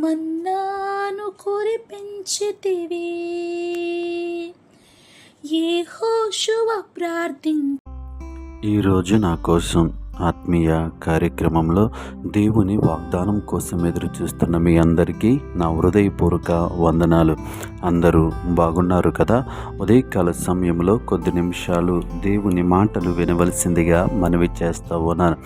మన్నాను కురిపించితివి. యెహోషువ ఈరోజు నా కోసం ఆత్మీయ కార్యక్రమంలో దేవుని వాగ్దానం కోసం ఎదురు చూస్తున్న మీ అందరికీ నా హృదయపూర్వక వందనాలు. అందరూ బాగున్నారు కదా? ఉదయకాల సమయంలో కొద్ది నిమిషాలు దేవుని మాటలు వినవలసిందిగా మనవి చేస్తూ ఉన్నాను.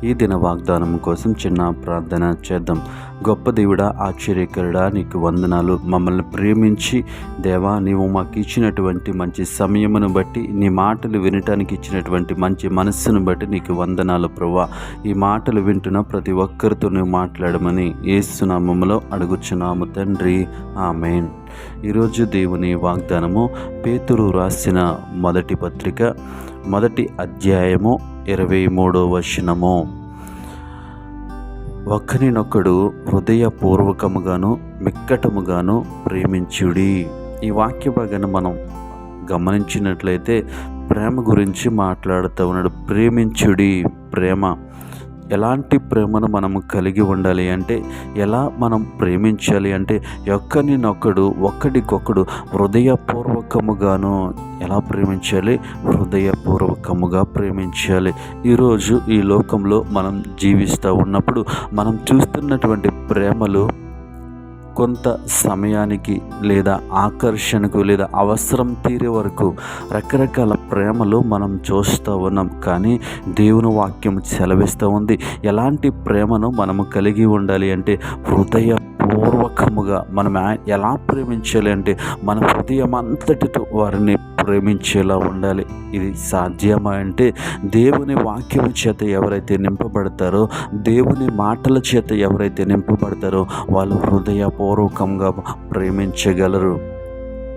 ఈ దిన వాగ్దానం కోసం చిన్న ప్రార్థన చేద్దాం. గొప్ప దేవుడా, ఆశ్చర్యకరుడా, నీకు వందనాలు. మమ్మల్ని ప్రేమించి దేవా, నీవు మాకు ఇచ్చినటువంటి మంచి సమయమును బట్టి, నీ మాటలు వినటానికి ఇచ్చినటువంటి మంచి మనస్సును బట్టి నీకు వందనాలు ప్రభువా. ఈ మాటలు వింటున్న ప్రతి ఒక్కరితో నువ్వు మాట్లాడమని యేసు నామములో అడుగుచున్నాము తండ్రి, ఆమేన్. ఈరోజు దేవుని వాగ్దానము పేతురు రాసిన మొదటి పత్రిక 1వ అధ్యాయము 23వ వచనము. ఒకరినొకడు హృదయపూర్వకముగాను మిక్కటముగాను ప్రేమించుడి. ఈ వాక్య భాగాన్ని మనం గమనించినట్లయితే ప్రేమ గురించి మాట్లాడుతూ ఉన్నాడు. ప్రేమించుడి. ప్రేమ, ఎలాంటి ప్రేమను మనం కలిగి ఉండాలి అంటే, ఎలా మనం ప్రేమించాలి అంటే, ఒకడికొకడు హృదయపూర్వకముగాను ఎలా ప్రేమించాలి? హృదయపూర్వకముగా ప్రేమించాలి. ఈరోజు ఈ లోకంలో మనం జీవిస్తూ ఉన్నప్పుడు మనం చూస్తున్నటువంటి ప్రేమలు కొంత సమయానికి లేదా ఆకర్షణకు లేదా అవసరం తీరే వరకు రకరకాల ప్రేమలు మనం చూస్తూ ఉన్నాం. కానీ దేవుని వాక్యం సెలవిస్తూ ఉంది, ఎలాంటి ప్రేమను మనము కలిగి ఉండాలి అంటే హృదయపూర్వకముగా. మనం ఎలా ప్రేమించాలి అంటే మన హృదయం అంతటితో వారిని ప్రేమించేలా ఉండాలి. ఇది సాధ్యమా అంటే, దేవుని వాక్యం చేత ఎవరైతే నింపబడతారో, దేవుని మాటల చేత ఎవరైతే నింపబడతారో వాళ్ళు హృదయపూర్వకంగా ప్రేమించగలరు.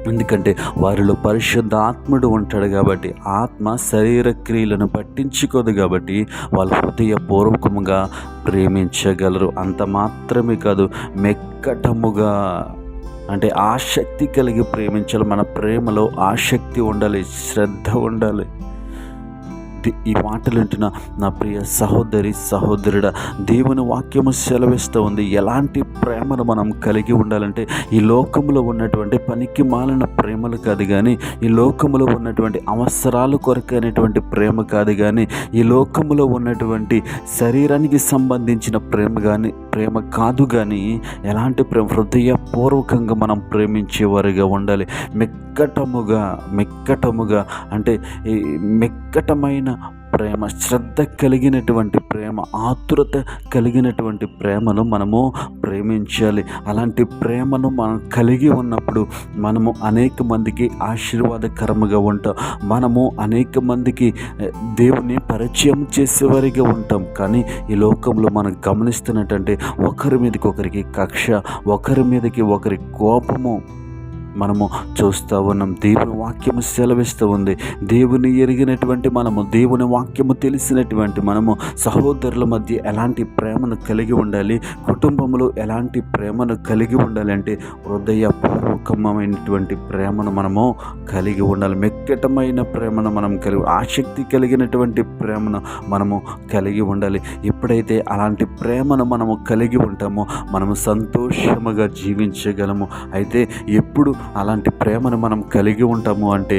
ఎందుకంటే వారిలో పరిశుద్ధ ఆత్ముడు ఉంటాడు కాబట్టి, ఆత్మ శరీర క్రియలను పట్టించుకోదు కాబట్టి వాళ్ళు హృదయపూర్వకముగా ప్రేమించగలరు. అంత మాత్రమే కాదు, మెక్కటముగా అంటే ఆసక్తి కలిగి ప్రేమించాలి. మన ప్రేమలో ఆసక్తి ఉండాలి, శ్రద్ధ ఉండాలి. ఈ మాటలు వింటున్న నా ప్రియ సహోదరి సహోదరుడా, దేవుని వాక్యము సెలవిస్తూ ఉంది ఎలాంటి ప్రేమను మనం కలిగి ఉండాలంటే, ఈ లోకంలో ఉన్నటువంటి పనికి మాలిన ప్రేమలు కాదు కానీ, ఈ లోకంలో ఉన్నటువంటి అవసరాలు కొరకైనటువంటి ప్రేమ కాదు కానీ, ఈ లోకంలో ఉన్నటువంటి శరీరానికి సంబంధించిన ప్రేమ కాదు కానీ, ఎలాంటి ప్రేమ? హృదయపూర్వకంగా మనం ప్రేమించేవారుగా ఉండాలి. మెక్కటముగా అంటే ఈ మెక్కటమైన ప్రేమ, శ్రద్ధ కలిగినటువంటి ప్రేమ, ఆతురత కలిగినటువంటి ప్రేమను మనము ప్రేమించాలి. అలాంటి ప్రేమను మనం కలిగి ఉన్నప్పుడు మనము అనేక మందికి ఆశీర్వాదకరముగా ఉంటాం. మనము అనేక మందికి దేవుని పరిచయం చేసేవారిగా ఉంటాం. కానీ ఈ లోకంలో మనం గమనిస్తున్నట్టంటే ఒకరి మీదకి ఒకరికి కక్ష, ఒకరి మీదకి ఒకరి కోపము మనము చూస్తూ ఉన్నాం. దేవుని వాక్యము సెలవిస్తూ ఉంది, దేవుని ఎరిగినటువంటి మనము, దేవుని వాక్యము తెలిసినటువంటి మనము సహోదరుల మధ్య ఎలాంటి ప్రేమను కలిగి ఉండాలి, కుటుంబంలో ఎలాంటి ప్రేమను కలిగి ఉండాలి అంటే హృదయపూర్వకమైనటువంటి ప్రేమను మనము కలిగి ఉండాలి. మెక్కటమైన ప్రేమను మనం ఆసక్తి కలిగినటువంటి ప్రేమను మనము కలిగి ఉండాలి. ఎప్పుడైతే అలాంటి ప్రేమను మనము కలిగి ఉంటామో మనము సంతోషముగా జీవించగలము. అయితే ఎప్పుడు అలాంటి ప్రేమను మనం కలిగి ఉంటాము అంటే,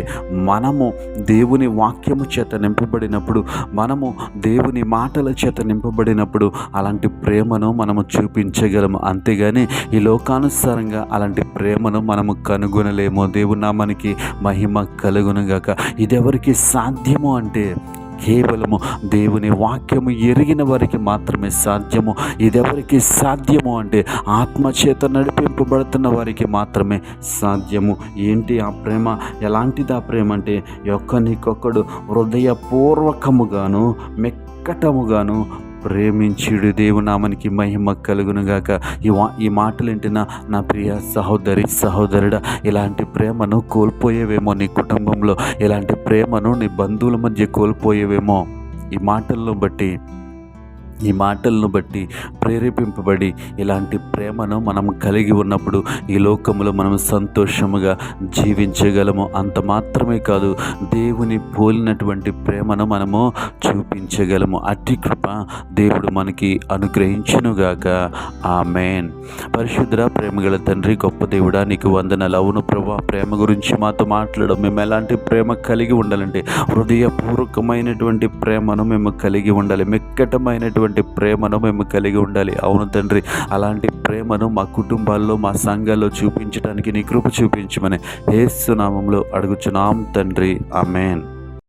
మనము దేవుని వాక్యము చేత నింపబడినప్పుడు, మనము దేవుని మాటల చేత నింపబడినప్పుడు అలాంటి ప్రేమను మనము చూపించగలము. అంతేగాని ఈ లోకానుసారంగా అలాంటి ప్రేమను మనము కనుగొనలేము. దేవుని నామానికి మహిమ కలుగునుగాక. ఇది ఎవరికి సాధ్యము అంటే కేవలము దేవుని వాక్యము ఎరిగిన వారికి మాత్రమే సాధ్యము. ఇదెవరికి సాధ్యము అంటే ఆత్మచేత నడిపింపబడుతున్న వారికి మాత్రమే సాధ్యము. ఏంటి ఆ ప్రేమ? ఎలాంటిది ఆ ప్రేమ అంటే, ఒకరికొకడు హృదయపూర్వకముగాను మెక్కటముగాను ప్రేమించుడు. దేవునామానికి మహిమ కలుగునుగాక. ఈ మాటలు వింటున్న నా ప్రియ సహోదరి సహోదరుడా, ఇలాంటి ప్రేమను కోల్పోయేవేమో నీ కుటుంబంలో, ఇలాంటి ప్రేమను నీ బంధువుల మధ్య కోల్పోయేవేమో. ఈ మాటలను బట్టి ఈ మాటలను బట్టి ప్రేరేపింపబడి ఇలాంటి ప్రేమను మనం కలిగి ఉన్నప్పుడు ఈ లోకంలో మనం సంతోషముగా జీవించగలము. అంత మాత్రమే కాదు, దేవుని పోలినటువంటి ప్రేమను మనము చూపించగలము. అట్టి కృప దేవుడు మనకి అనుగ్రహించునుగాక. ఆమేన్. పరిశుద్ధ ప్రేమగల తండ్రి, గొప్ప దేవుడా, నీకు వందనాలు. అవును ప్రభా, ప్రేమ గురించి మాతో మాట్లాడడం. మేము ఎలాంటి ప్రేమ కలిగి ఉండాలంటే హృదయపూర్వకమైనటువంటి ప్రేమను మేము కలిగి ఉండాలి. మెక్కటమైనటువంటి ప్రేమను మేము కలిగి ఉండాలి. అవును తండ్రి, అలాంటి ప్రేమను మా కుటుంబాల్లో, మా సంఘాల్లో చూపించడానికి నీ కృప చూపించమని యేసు నామములో అడుగుచున్నాం తండ్రి. ఆమేన్.